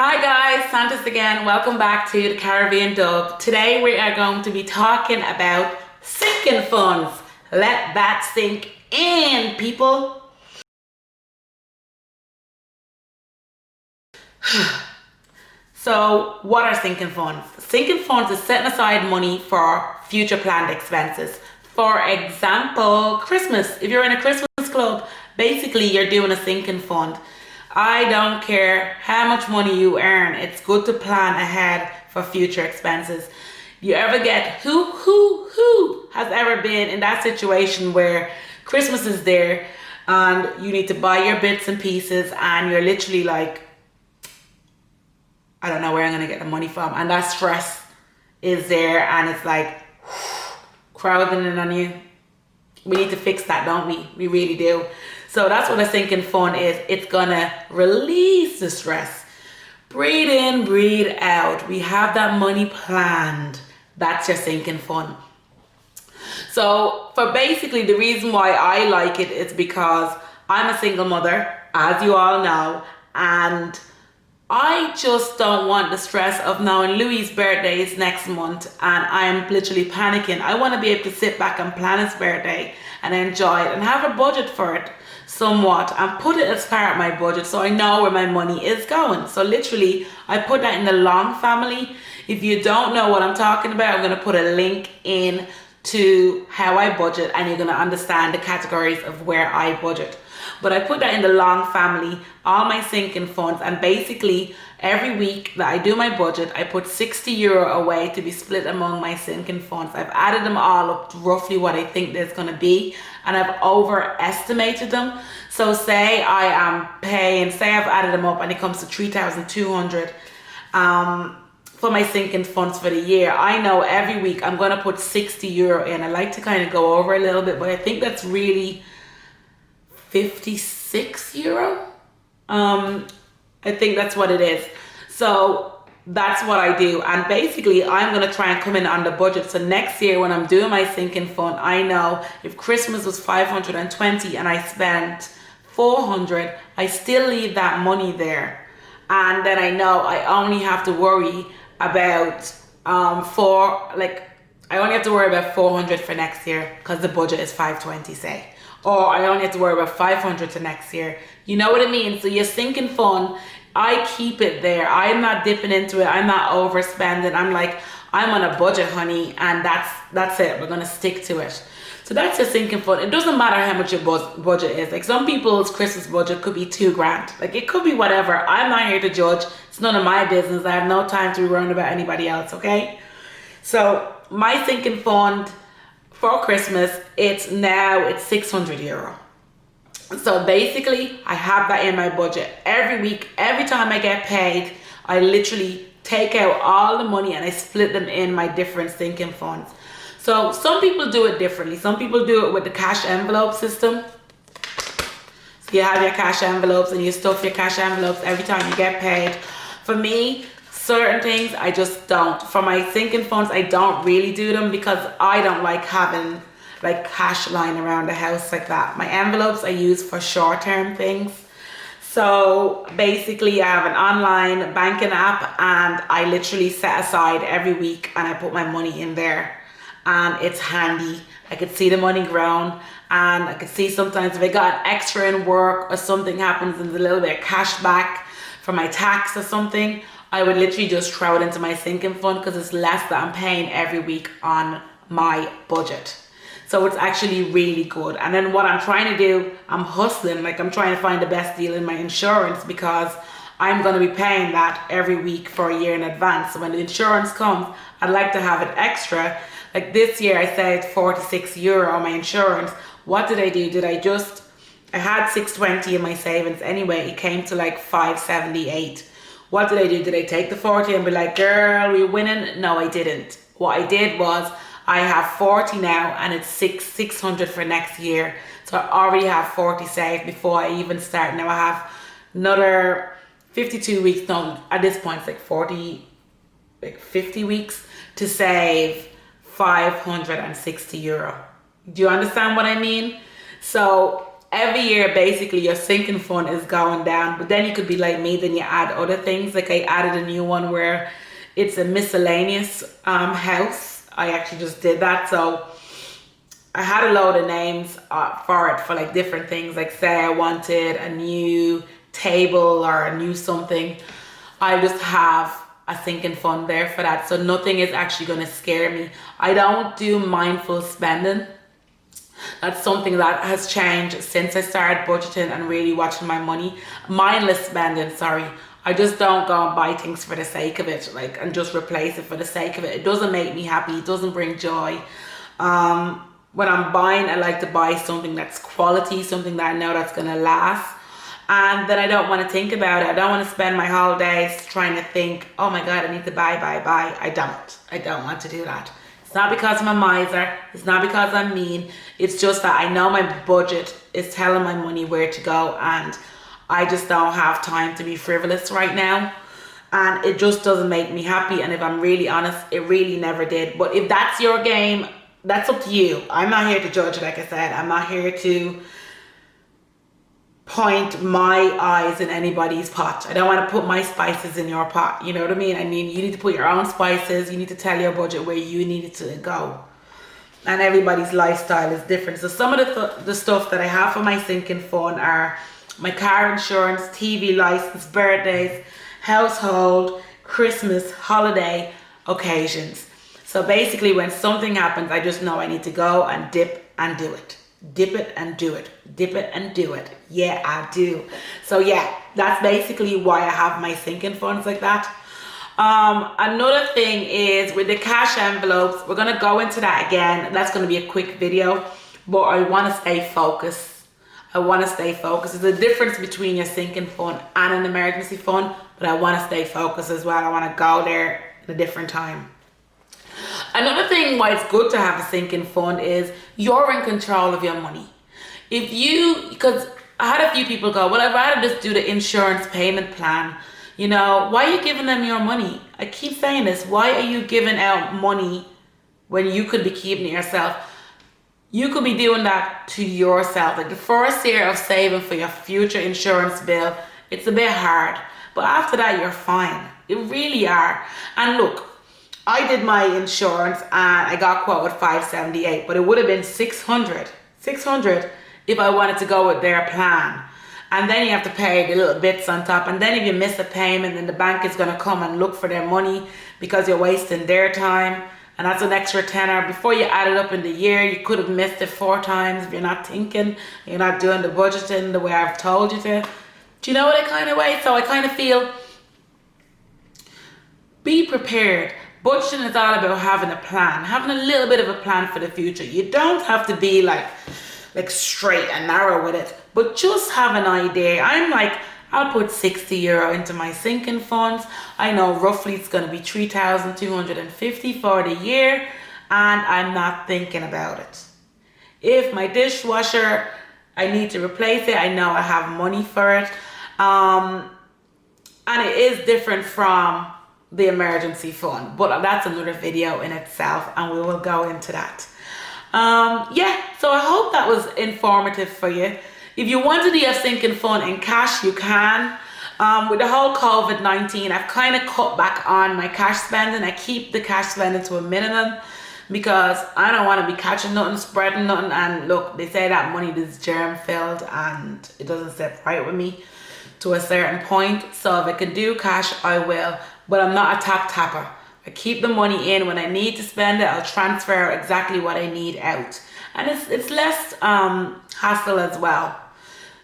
Hi guys, Santos again. Welcome back to the Caribbean Dub. Today we are going to be talking about sinking funds. Let that sink in, people. So, what are sinking funds? Sinking funds is setting aside money for future planned expenses. For example, Christmas. If you're in a Christmas club, basically you're doing a sinking fund. I don't care how much money you earn. It's good to plan ahead for future expenses. You ever get who has ever been in that situation where Christmas is there and you need to buy your bits and pieces and you're literally like, I don't know where I'm gonna get the money from, and that stress is there and it's like crowding in on you. We need to fix that, don't we? We really do. So that's what a sinking fund is. It's gonna release the stress. Breathe in, breathe out. We have that money planned. That's your sinking fund. So for basically the reason why I like it is because I'm a single mother, as you all know, and I just don't want the stress of knowing Louis' birthday is next month and I'm literally panicking. I want to be able to sit back and plan his birthday and enjoy it and have a budget for it somewhat and put it as part of my budget so I know where my money is going. So literally, I put that in the long family. If you don't know what I'm talking about, I'm going to put a link in to how I budget and you're going to understand the categories of where I budget. But I put that in the long family, all my sinking funds, and basically every week that I do my budget, I put €60 away to be split among my sinking funds. I've added them all up to roughly what I think there's going to be, and I've overestimated them. So say I am paying, say I've added them up and it comes to 3,200 for my sinking funds for the year. I know every week I'm going to put €60 in. I like to kind of go over a little bit, but I think that's really €56. I think that's what it is. So that's what I do. And basically I'm going to try and come in on the budget. So next year when I'm doing my sinking fund, I know if Christmas was 520 and I spent 400, I still leave that money there. And then I know I only have to worry about I only have to worry about 400 for next year because the budget is 520, say. Or I only have to worry about 500 to next year. You know what I mean? So your sinking fund, I keep it there. I'm not dipping into it. I'm not overspending. I'm like, I'm on a budget, honey, and that's it. We're gonna stick to it. So that's your sinking fund. It doesn't matter how much your budget is. Like some people's Christmas budget could be $2,000. Like it could be whatever. I'm not here to judge. It's none of my business. I have no time to be worrying about anybody else, okay? So my sinking fund for Christmas, it's €600. So basically, I have that in my budget. Every week, every time I get paid, I literally take out all the money and I split them in my different sinking funds. So some people do it differently. Some people do it with the cash envelope system. So you have your cash envelopes and you stuff your cash envelopes every time you get paid. For me, certain things I just don't. For my sinking funds, I don't really do them because I don't like having like cash lying around the house like that. My envelopes I use for short-term things. So basically I have an online banking app and I literally set aside every week and I put my money in there and it's handy. I could see the money grown and I could see sometimes if I got an extra in work or something happens and there's a little bit of cash back for my tax or something, I would literally just throw it into my sinking fund because it's less that I'm paying every week on my budget. So it's actually really good. And then what I'm trying to do, I'm hustling, like I'm trying to find the best deal in my insurance because I'm going to be paying that every week for a year in advance. So when the insurance comes, I'd like to have it extra. Like this year I saved €46 on my insurance. What did I do? I had 620 in my savings anyway. It came to like 578. What did I do? Did I take the 40 and be like, girl, we're winning? No, I didn't. What I did was I have 40 now and it's 600 for next year. So I already have 40 saved before I even start. Now I have another 52 weeks. No, at this point it's 50 weeks to save €560. Do you understand what I mean? So every year basically your sinking fund is going down, but then you could be like me, then you add other things. Like I added a new one where it's a miscellaneous house. I actually just did that. So I had a load of names for it, for like different things. Like say I wanted a new table or a new something, I just have a sinking fund there for that. So nothing is actually going to scare me. I don't do mindful spending. That's something that has changed since I started budgeting and really watching my money. Mindless spending, sorry. I just don't go and buy things for the sake of it, like, and just replace it for the sake of it. It doesn't make me happy. It doesn't bring joy. When I'm buying, I like to buy something that's quality, something that I know that's going to last. And then I don't want to think about it. I don't want to spend my holidays trying to think, oh my God, I need to buy. I don't want to do that. It's not because I'm a miser. It's not because I'm mean. It's just that I know my budget is telling my money where to go, and I just don't have time to be frivolous right now. And it just doesn't make me happy. And if I'm really honest, it really never did. But if that's your game, that's up to you. I'm not here to judge, like I said. I'm not here to point my eyes in anybody's pot. I don't want to put my spices in your pot. You know what I mean? I mean, you need to put your own spices. You need to tell your budget where you need it to go. And everybody's lifestyle is different. So some of the stuff that I have for my sinking fund are my car insurance, TV license, birthdays, household, Christmas, holiday occasions. So basically when something happens, I just know I need to go and dip and do it. Dip it and do it. Dip it and do it. Yeah, I do. So yeah, that's basically why I have my sinking funds like that. Another thing is with the cash envelopes, we're going to go into that again. That's going to be a quick video, but I want to stay focused. There's a difference between your sinking fund and an emergency fund, but I want to stay focused as well. I want to go there at a different time. Another thing why it's good to have a sinking fund is you're in control of your money. Because I had a few people go, well, I'd rather just do the insurance payment plan. You know, why are you giving them your money? I keep saying this. Why are you giving out money when you could be keeping it yourself? You could be doing that to yourself. Like the first year of saving for your future insurance bill, it's a bit hard. But after that, you're fine. You really are. And look, I did my insurance and I got quoted $578, but it would have been $600 if I wanted to go with their plan. And then you have to pay the little bits on top. And then if you miss a payment, then the bank is going to come and look for their money because you're wasting their time. And that's an extra tenner. Before you add it up in the year, you could have missed it 4 times if you're not thinking, you're not doing the budgeting the way I've told you to. Do you know what I kind of way? So I kind of feel, be prepared. Budgeting is all about having a plan, having a little bit of a plan for the future. You don't have to be like straight and narrow with it, but just have an idea. I'm like, I'll put €60 into my sinking funds. I know roughly it's going to be 3,250 for the year, and I'm not thinking about it. If my dishwasher, I need to replace it, I know I have money for it. And it is different from the emergency fund, but that's another video in itself, and we will go into that. Yeah, so I hope that was informative for you. If you want to do a sinking fund in cash, you can. With the whole COVID-19, I've kind of cut back on my cash spending. I keep the cash spending to a minimum because I don't want to be catching nothing, spreading nothing. And look, they say that money is germ filled and it doesn't sit right with me to a certain point. So if I can do cash, I will. But I'm not a tapper. I keep the money in. When I need to spend it, I'll transfer exactly what I need out. And it's less hassle as well.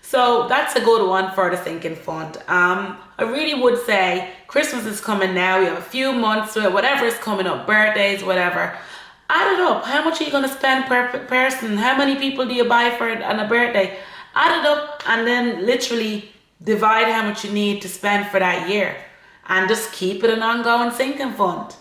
So that's a good one for the sinking fund. I really would say Christmas is coming now. You have a few months to it, whatever is coming up, birthdays, whatever. Add it up. How much are you going to spend per person? How many people do you buy for it on a birthday? Add it up and then literally divide how much you need to spend for that year. And just keep it an ongoing sinking fund.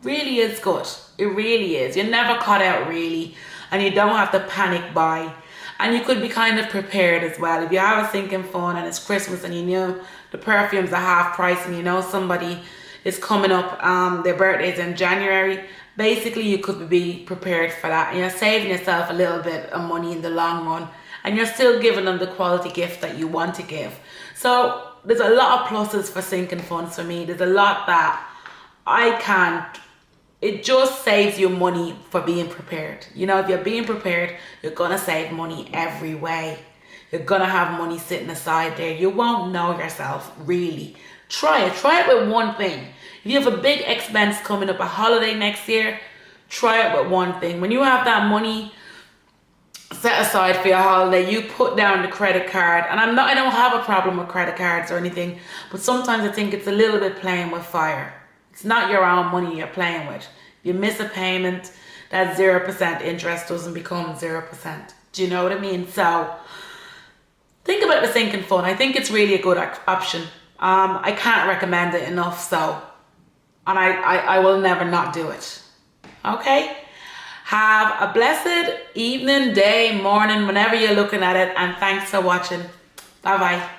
Really is good. It really is. You're never caught out really. And you don't have to panic buy. And you could be kind of prepared as well. If you have a sinking fund and it's Christmas and you know the perfumes are half price and you know somebody is coming up, their birthday's in January, basically you could be prepared for that. And you're saving yourself a little bit of money in the long run. and you're still giving them the quality gift that you want to give. So there's a lot of pluses for sinking funds for me. There's a lot that I can't. It just saves you money for being prepared. You know, if you're being prepared, you're gonna save money every way. You're gonna have money sitting aside there. You won't know yourself, really. Try it with one thing. If you have a big expense coming up, a holiday next year, try it with one thing. When you have that money set aside for your holiday, you put down the credit card. And I don't have a problem with credit cards or anything, but sometimes I think it's a little bit playing with fire. It's not your own money you're playing with. If you miss a payment, that 0% interest doesn't become 0%. Do you know what I mean? So think about the sinking fund. I think it's really a good option. I can't recommend it enough, so, and I will never not do it. Okay? Have a blessed evening, day, morning, whenever you're looking at it, and thanks for watching. Bye-bye.